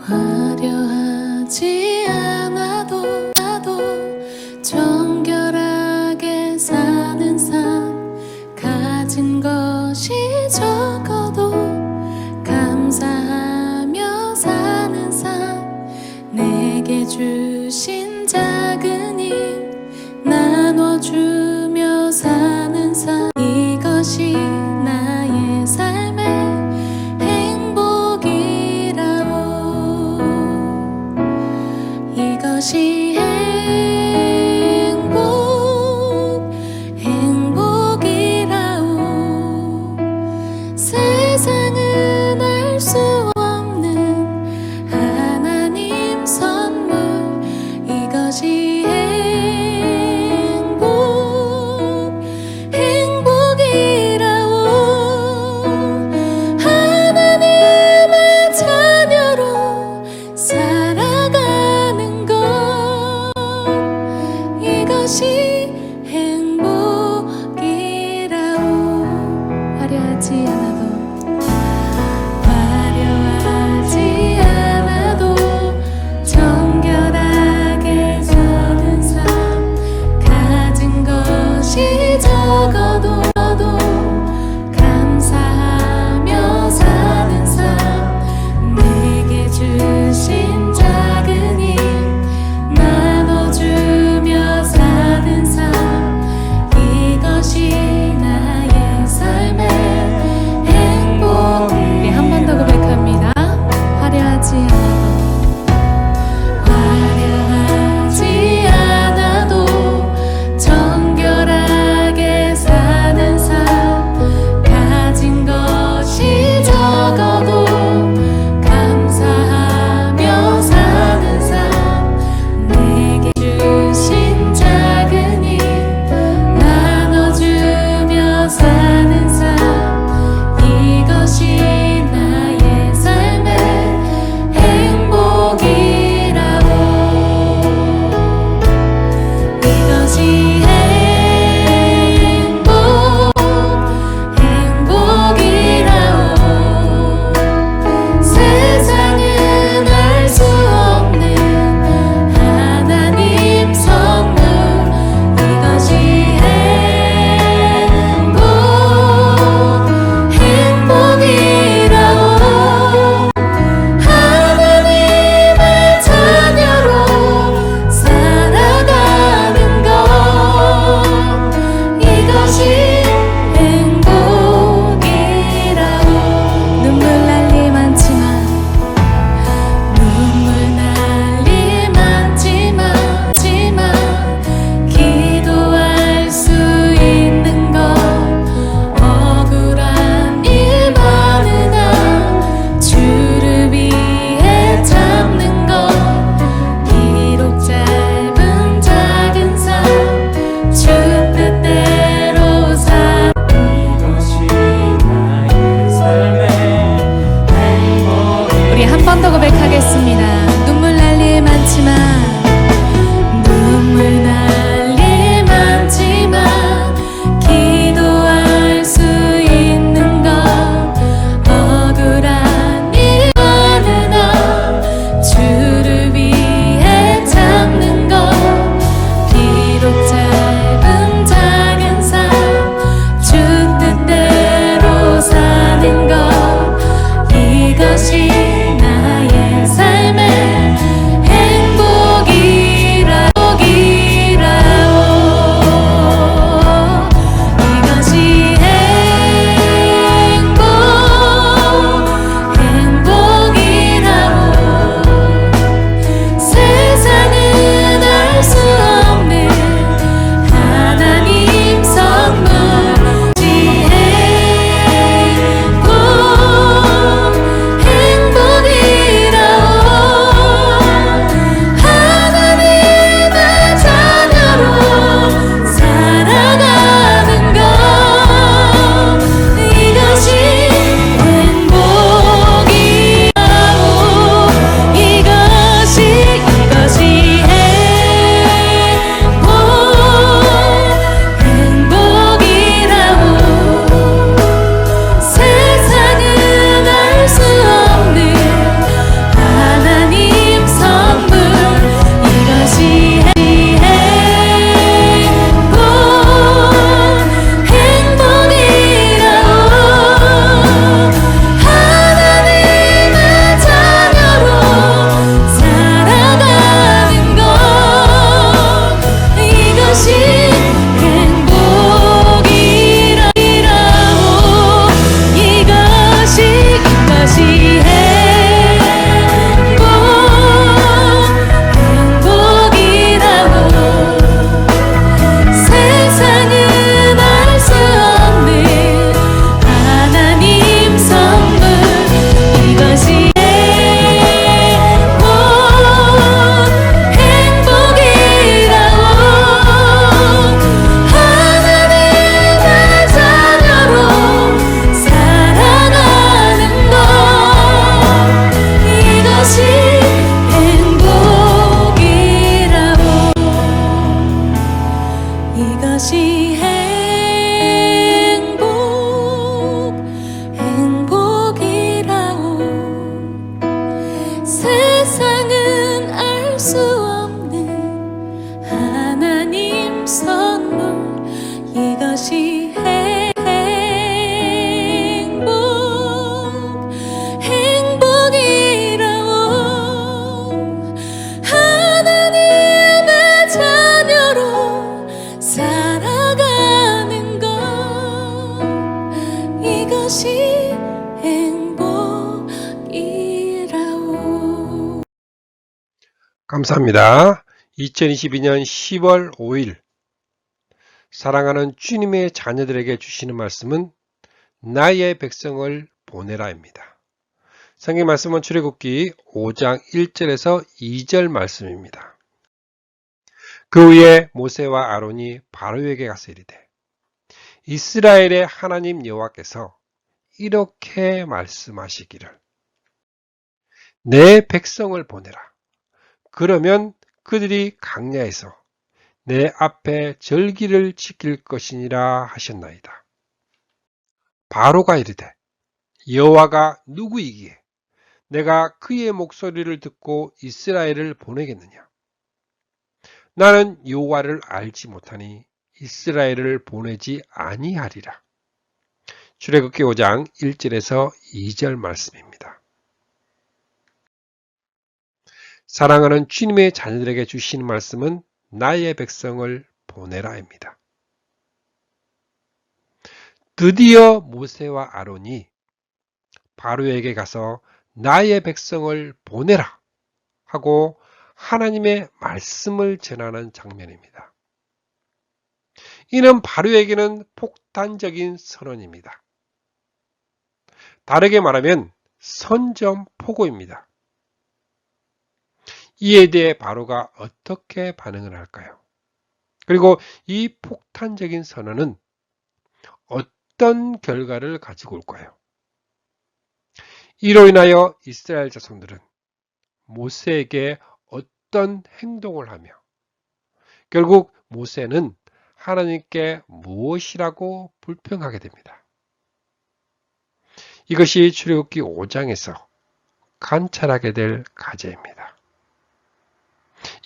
화려하지 않아도 정결하게 사는 삶, 가진 것이 적어도 감사하며 사는 삶, 내게 주신 작은 힘 나눠주며 사는 삶, 이것이 나의 삶의 행복이라오. 이것이 행복이라오. 세상은 알 수 없는 하나님 선물, 이것이 행복이라오. 하나님의 자녀로 살아가는 것, 이것이 행복이라오. 화려하지 않아도 정결하게 사는 삶, 가진 것이 적어도 감사하며 사는 삶, 내게 주신 작은 힘 나눠주며 사는 삶, 이것이 나의 삶의 행복. 네, 한 번 더 고백합니다. 화려하지 않아도 정결하게 사는 삶, 가진 것이 적어도 감사하며 사는 삶, 내게 주신 작은 힘 나눠주며 사는 삶, 이것이 나의 삶의 행복이라고. 이것이 행복이라오. 세상은 알 수 없는 하나님 선물, 이것이 행복이라오. 하나님의 자녀로 살아가는 것, 이것이 행복이라오. 눈물 날 일 많지만 기도할 수 있는 것, 억울한 일 많으나 주를 위해 참는 것, 비록 짧은 작은 삶 주 뜻대로 사, 이것이 나의 삶의 행복. 우리 한 번 더 고백하겠습니다. 눈물 날 일 많지만 기도할 수 있는 것, 억울한 일 많으나 주를 위해 참는 것, 비록 짧은 작은 삶 주 뜻대로 사는 것, 이것이 나의 삶의 감사합니다. 2022년 10월 5일 사랑하는 주님의 자녀들에게 주시는 말씀은 나의 백성을 보내라입니다. 성경 말씀은 출애굽기 5장 1절에서 2절 말씀입니다. 그 후에 모세와 아론이 바로에게 가서 이르되 이스라엘의 하나님 여호와께서 이렇게 말씀하시기를 내 백성을 보내라. 그러면 그들이 광야에서 내 앞에 절기를 지킬 것이니라 하셨나이다. 바로가 이르되 여호와가 누구이기에 내가 그의 목소리를 듣고 이스라엘을 보내겠느냐. 나는 여호와를 알지 못하니 이스라엘을 보내지 아니하리라. 출애굽기 5장 1절에서 2절 말씀입니다. 사랑하는 주님의 자녀들에게 주시는 말씀은 나의 백성을 보내라입니다. 드디어 모세와 아론이 바로에게 가서 나의 백성을 보내라 하고 하나님의 말씀을 전하는 장면입니다. 이는 바로에게는 폭탄적인 선언입니다. 다르게 말하면 선점포고입니다. 이에 대해 바로가 어떻게 반응을 할까요? 그리고 이 폭탄적인 선언은 어떤 결과를 가지고 올까요? 이로 인하여 이스라엘 자손들은 모세에게 어떤 행동을 하며 결국 모세는 하나님께 무엇이라고 불평하게 됩니다. 이것이 출애굽기 5장에서 관찰하게 될 과제입니다.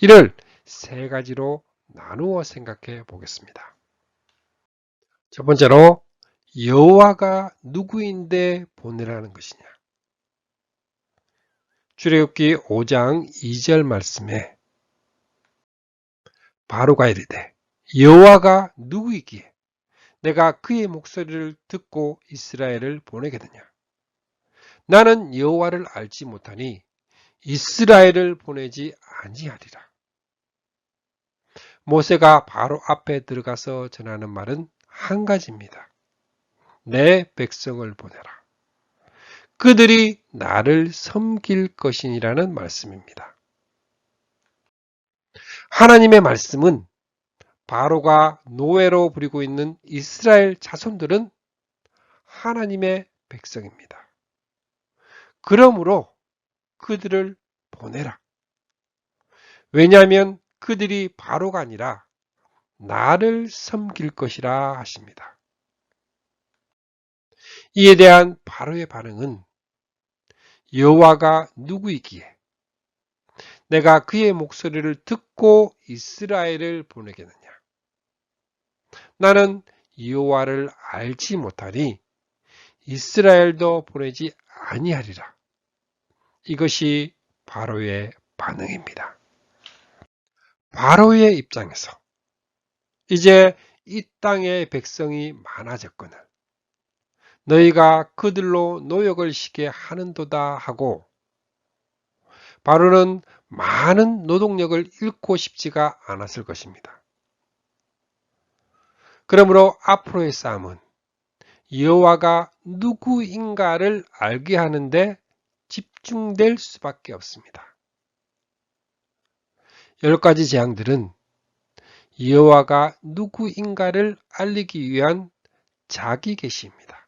이를 세 가지로 나누어 생각해 보겠습니다. 첫 번째로 여호와가 누구인데 보내라는 것이냐. 출애굽기 5장 2절 말씀에 바로가 이르되 여호와가 누구이기에 내가 그의 목소리를 듣고 이스라엘을 보내겠느냐. 나는 여호와를 알지 못하니 이스라엘을 보내지 아니하리라. 모세가 바로 앞에 들어가서 전하는 말은 한 가지입니다. 내 백성을 보내라. 그들이 나를 섬길 것이니라는 말씀입니다. 하나님의 말씀은 바로가 노예로 부리고 있는 이스라엘 자손들은 하나님의 백성입니다. 그러므로 그들을 보내라. 왜냐하면 그들이 바로가 아니라 나를 섬길 것이라 하십니다. 이에 대한 바로의 반응은 여호와가 누구이기에 내가 그의 목소리를 듣고 이스라엘을 보내겠느냐. 나는 여호와를 알지 못하니 이스라엘도 보내지 아니하리라. 이것이 바로의 반응입니다. 바로의 입장에서 이제 이 땅의 백성이 많아졌거늘 너희가 그들로 노역을 시게 하는도다 하고 바로는 많은 노동력을 잃고 싶지가 않았을 것입니다. 그러므로 앞으로의 싸움은 여호와가 누구인가를 알게 하는데 집중될 수밖에 없습니다. 10가지 재앙들은 여호와가 누구인가를 알리기 위한 자기 계시입니다.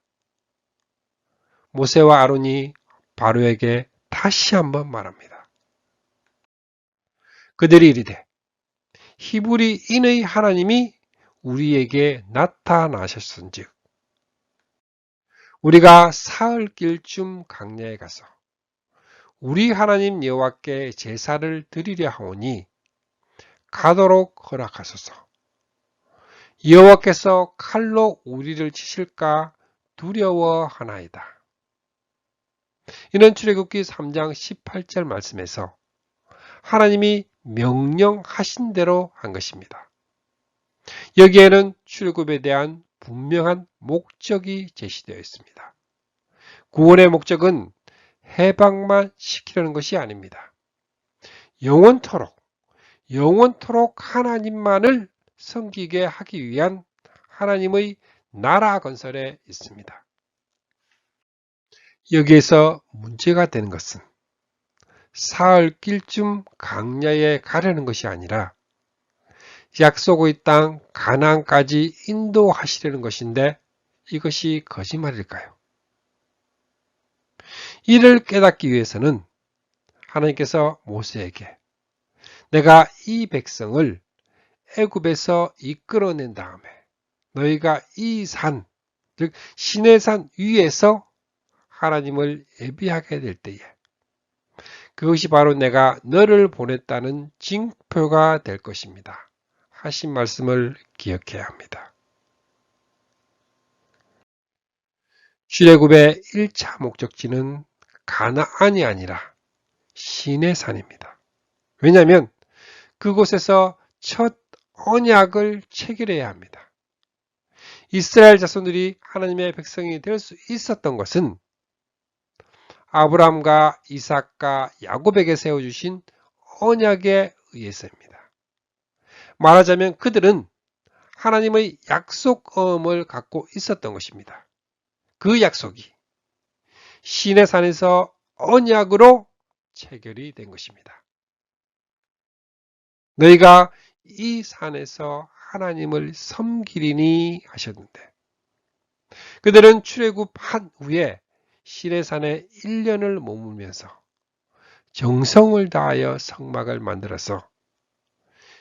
모세와 아론이 바로에게 다시 한번 말합니다. 그들이 이르되 히브리인의 하나님이 우리에게 나타나셨은즉 우리가 사흘길쯤 광야에 가서 우리 하나님 여호와께 제사를 드리려 하오니 가도록 허락하소서. 여호와께서 칼로 우리를 치실까 두려워하나이다. 이는 출애굽기 3장 18절 말씀에서 하나님이 명령하신 대로 한 것입니다. 여기에는 출애굽에 대한 분명한 목적이 제시되어 있습니다. 구원의 목적은 해방만 시키려는 것이 아닙니다. 영원토록 하나님만을 섬기게 하기 위한 하나님의 나라 건설에 있습니다. 여기에서 문제가 되는 것은 사흘 길쯤 광야에 가려는 것이 아니라 약속의 땅 가나안까지 인도하시려는 것인데 이것이 거짓말일까요? 이를 깨닫기 위해서는 하나님께서 모세에게 내가 이 백성을 애굽에서 이끌어낸 다음에 너희가 이 산, 즉 시내산 위에서 하나님을 예비하게 될 때에 그것이 바로 내가 너를 보냈다는 징표가 될 것입니다. 하신 말씀을 기억해야 합니다. 출애굽의 1차 목적지는 가나안이 아니라 시내산입니다. 왜냐하면 그곳에서 첫 언약을 체결해야 합니다. 이스라엘 자손들이 하나님의 백성이 될 수 있었던 것은 아브라함과 이삭과 야곱에게 세워주신 언약에 의해서입니다. 말하자면 그들은 하나님의 약속을 갖고 있었던 것입니다. 그 약속이 시내산에서 언약으로 체결이 된 것입니다. 너희가 이 산에서 하나님을 섬기리니 하셨는데 그들은 출애굽한 후에 시내산에 1년을 머물면서 정성을 다하여 성막을 만들어서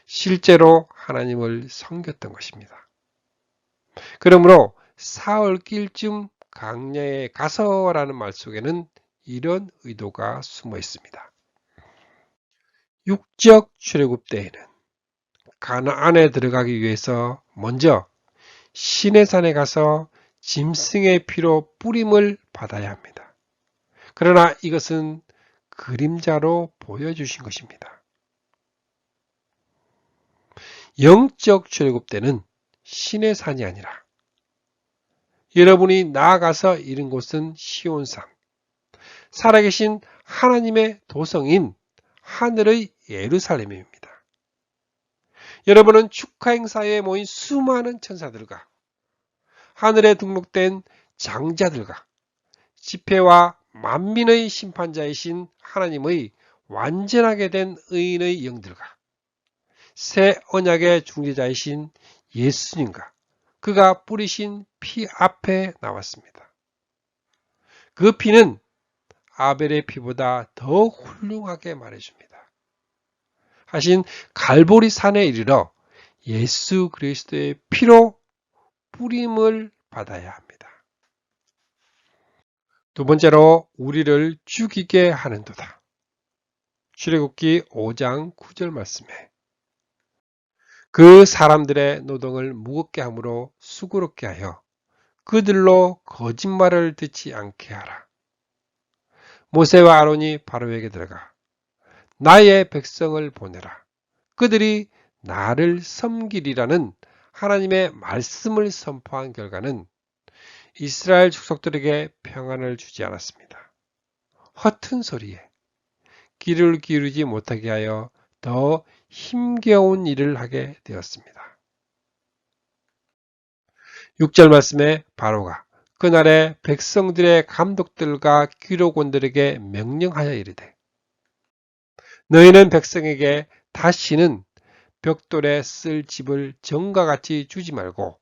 실제로 하나님을 섬겼던 것입니다. 그러므로 사흘 길쯤 광야에 가서라는 말 속에는 이런 의도가 숨어 있습니다. 육적 출애굽 때에는 가나안에 들어가기 위해서 먼저 시내산에 가서 짐승의 피로 뿌림을 받아야 합니다. 그러나 이것은 그림자로 보여주신 것입니다. 영적 출애굽 때는 시내산이 아니라 여러분이 나아가서 이른 곳은 시온산, 살아계신 하나님의 도성인 하늘의 예루살렘입니다. 여러분은 축하 행사에 모인 수많은 천사들과 하늘에 등록된 장자들과 집회와 만민의 심판자이신 하나님의 완전하게 된 의인의 영들과 새 언약의 중재자이신 예수님과 그가 뿌리신 피 앞에 나왔습니다. 그 피는 아벨의 피보다 더 훌륭하게 말해줍니다. 하신 갈보리 산에 이르러 예수 그리스도의 피로 뿌림을 받아야 합니다. 두 번째로 우리를 죽이게 하는도다. 출애굽기 5장 9절 말씀에 그 사람들의 노동을 무겁게 함으로 수고롭게 하여 그들로 거짓말을 듣지 않게 하라. 모세와 아론이 바로에게 들어가 나의 백성을 보내라. 그들이 나를 섬기리라는 하나님의 말씀을 선포한 결과는 이스라엘 족속들에게 평안을 주지 않았습니다. 허튼 소리에 귀를 기울이지 못하게 하여 더 힘겨운 일을 하게 되었습니다. 6절 말씀에 바로가 그날에 백성들의 감독들과 기록원들에게 명령하여 이르되 너희는 백성에게 다시는 벽돌에 쓸 집을 전과 같이 주지 말고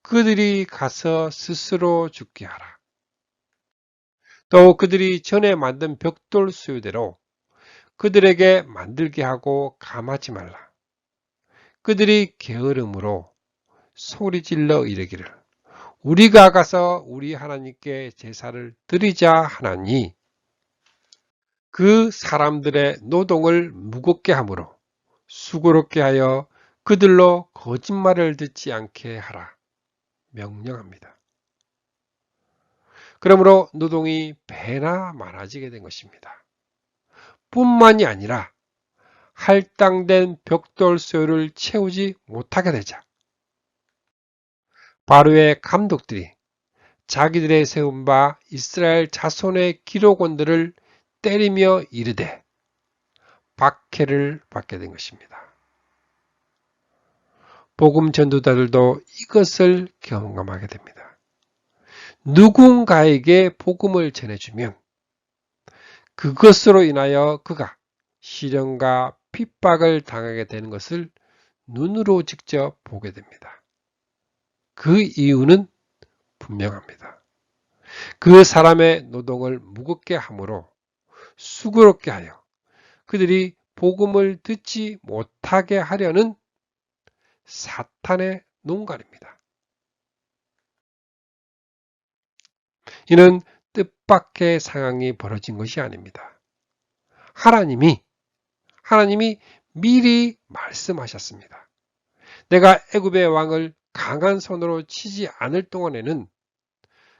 그들이 가서 스스로 죽게 하라. 또 그들이 전에 만든 벽돌 수요대로 그들에게 만들게 하고 감하지 말라. 그들이 게으름으로 소리질러 이르기를 우리가 가서 우리 하나님께 제사를 드리자 하나니 그 사람들의 노동을 무겁게 함으로 수고롭게 하여 그들로 거짓말을 듣지 않게 하라 명령합니다. 그러므로 노동이 배나 많아지게 된 것입니다. 뿐만이 아니라 할당된 벽돌 수요를 채우지 못하게 되자 바로의 감독들이 자기들의 세운 바 이스라엘 자손의 기록원들을 때리며 이르되 박해를 받게 된 것입니다. 복음 전도자들도 이것을 경험하게 됩니다. 누군가에게 복음을 전해주면 그것으로 인하여 그가 시련과 핍박을 당하게 되는 것을 눈으로 직접 보게 됩니다. 그 이유는 분명합니다. 그 사람의 노동을 무겁게 함으로 수고롭게 하여 그들이 복음을 듣지 못하게 하려는 사탄의 농간입니다. 이는 뜻밖의 상황이 벌어진 것이 아닙니다. 하나님이 미리 말씀하셨습니다. 내가 애굽의 왕을 강한 손으로 치지 않을 동안에는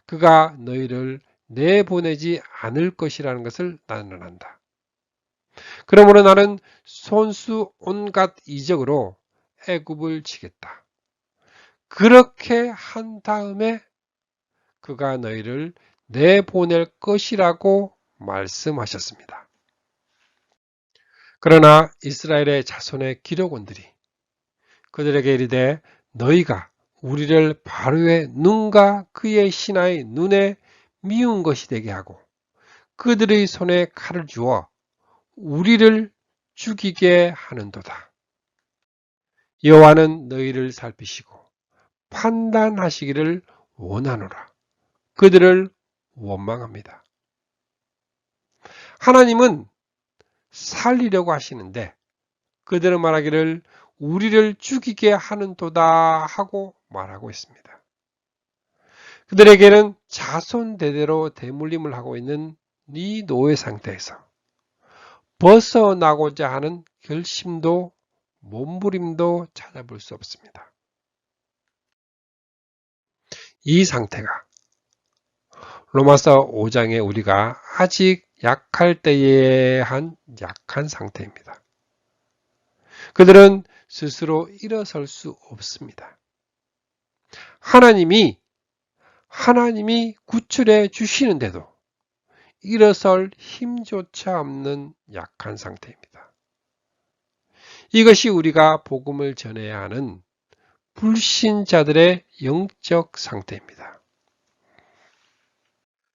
그가 너희를 내보내지 않을 것이라는 것을 나는 안다. 그러므로 나는 손수 온갖 이적으로 애굽을 치겠다. 그렇게 한 다음에 그가 너희를 내보낼 것이라고 말씀하셨습니다. 그러나 이스라엘의 자손의 기록원들이 그들에게 이르되 너희가 우리를 바로의 눈과 그의 신하의 눈에 미운 것이 되게 하고 그들의 손에 칼을 주어 우리를 죽이게 하는도다. 여호와는 너희를 살피시고 판단하시기를 원하노라. 그들을 원망합니다. 하나님은 살리려고 하시는데 그들은 말하기를 우리를 죽이게 하는도다 하고 말하고 있습니다. 그들에게는 자손 대대로 대물림을 하고 있는 이 노예 상태에서 벗어나고자 하는 결심도 몸부림도 찾아볼 수 없습니다. 이 상태가 로마서 5장에 우리가 아직 약할 때에 한 약한 상태입니다. 그들은 스스로 일어설 수 없습니다. 하나님이 구출해 주시는데도 일어설 힘조차 없는 약한 상태입니다. 이것이 우리가 복음을 전해야 하는 불신자들의 영적 상태입니다.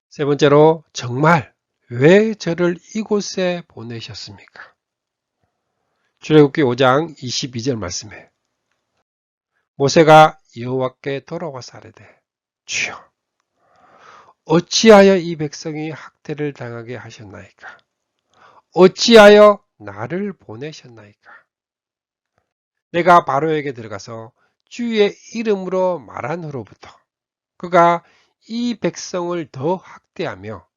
세 번째로 정말 왜 저를 이곳에 보내셨습니까? 출애굽기 5장 22절 말씀에 모세가 여호와께 돌아와서 아뢰되 주여 어찌하여 이 백성이 학대를 당하게 하셨나이까? 어찌하여 나를 보내셨나이까? 내가 바로에게 들어가서 주의 이름으로 말한 후로부터 그가 이 백성을 더 학대하며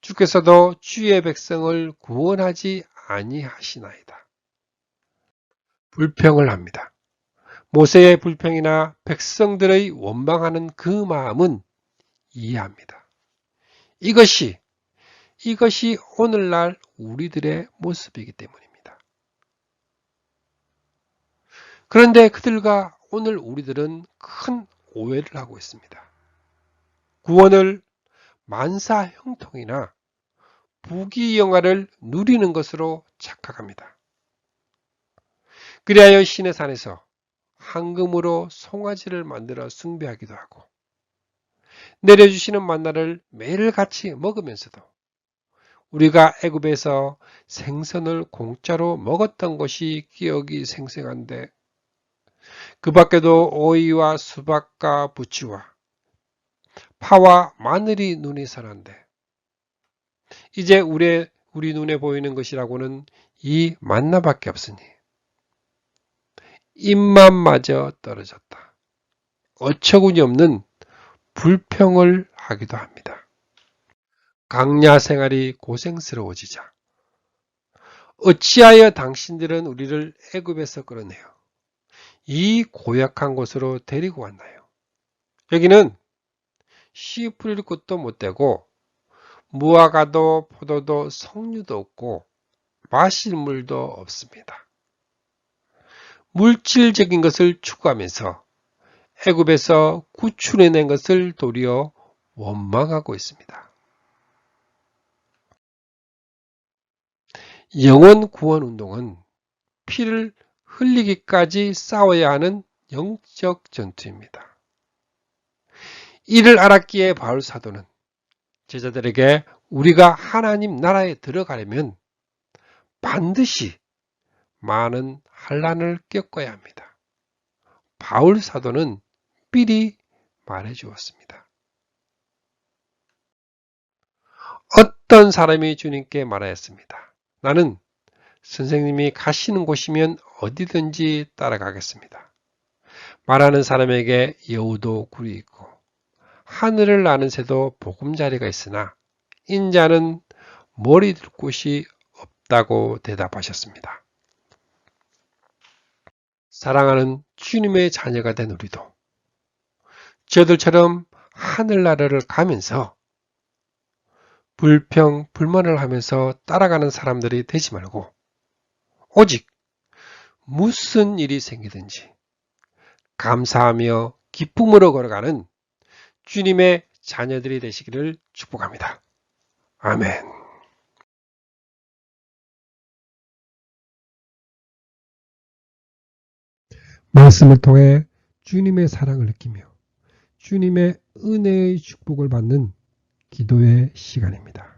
주께서도 주의 백성을 구원하지 아니하시나이다. 불평을 합니다. 모세의 불평이나 백성들의 원망하는 그 마음은 이해합니다. 이것이 오늘날 우리들의 모습이기 때문입니다. 그런데 그들과 오늘 우리들은 큰 오해를 하고 있습니다. 구원을 만사 형통이나 부귀영화를 누리는 것으로 착각합니다. 그리하여 신의 산에서 황금으로 송아지를 만들어 숭배하기도 하고 내려주시는 만나를 매일같이 먹으면서도 우리가 애굽에서 생선을 공짜로 먹었던 것이 기억이 생생한데 그 밖에도 오이와 수박과 부추와 파와 마늘이 눈이 선한데 이제 우리 눈에 보이는 것이라고는 이 만나밖에 없으니 입맛마저 떨어졌다. 어처구니 없는 불평을 하기도 합니다. 강야 생활이 고생스러워지자 어찌하여 당신들은 우리를 애굽에서 끌어내어 이 고약한 곳으로 데리고 왔나요? 여기는 씨 뿌릴 곳도 못 되고 무화과도 포도도 석류도 없고 마실 물도 없습니다. 물질적인 것을 추구하면서 애굽에서 구출해낸 것을 도리어 원망하고 있습니다. 영혼 구원 운동은 피를 흘리기까지 싸워야 하는 영적 전투입니다. 이를 알았기에 바울 사도는 제자들에게 우리가 하나님 나라에 들어가려면 반드시 많은 환난을 겪어야 합니다. 바울 사도는 미리 말해 주었습니다. 어떤 사람이 주님께 말하였습니다. 나는 선생님이 가시는 곳이면 어디든지 따라가겠습니다. 말하는 사람에게 여우도 굴이 있고 하늘을 나는 새도 보금자리가 있으나 인자는 머리 둘 곳이 없다고 대답하셨습니다. 사랑하는 주님의 자녀가 된 우리도 저들처럼 하늘나라를 가면서 불평, 불만을 하면서 따라가는 사람들이 되지 말고 오직 무슨 일이 생기든지 감사하며 기쁨으로 걸어가는 주님의 자녀들이 되시기를 축복합니다. 아멘. 말씀을 통해 주님의 사랑을 느끼며 주님의 은혜의 축복을 받는 기도의 시간입니다.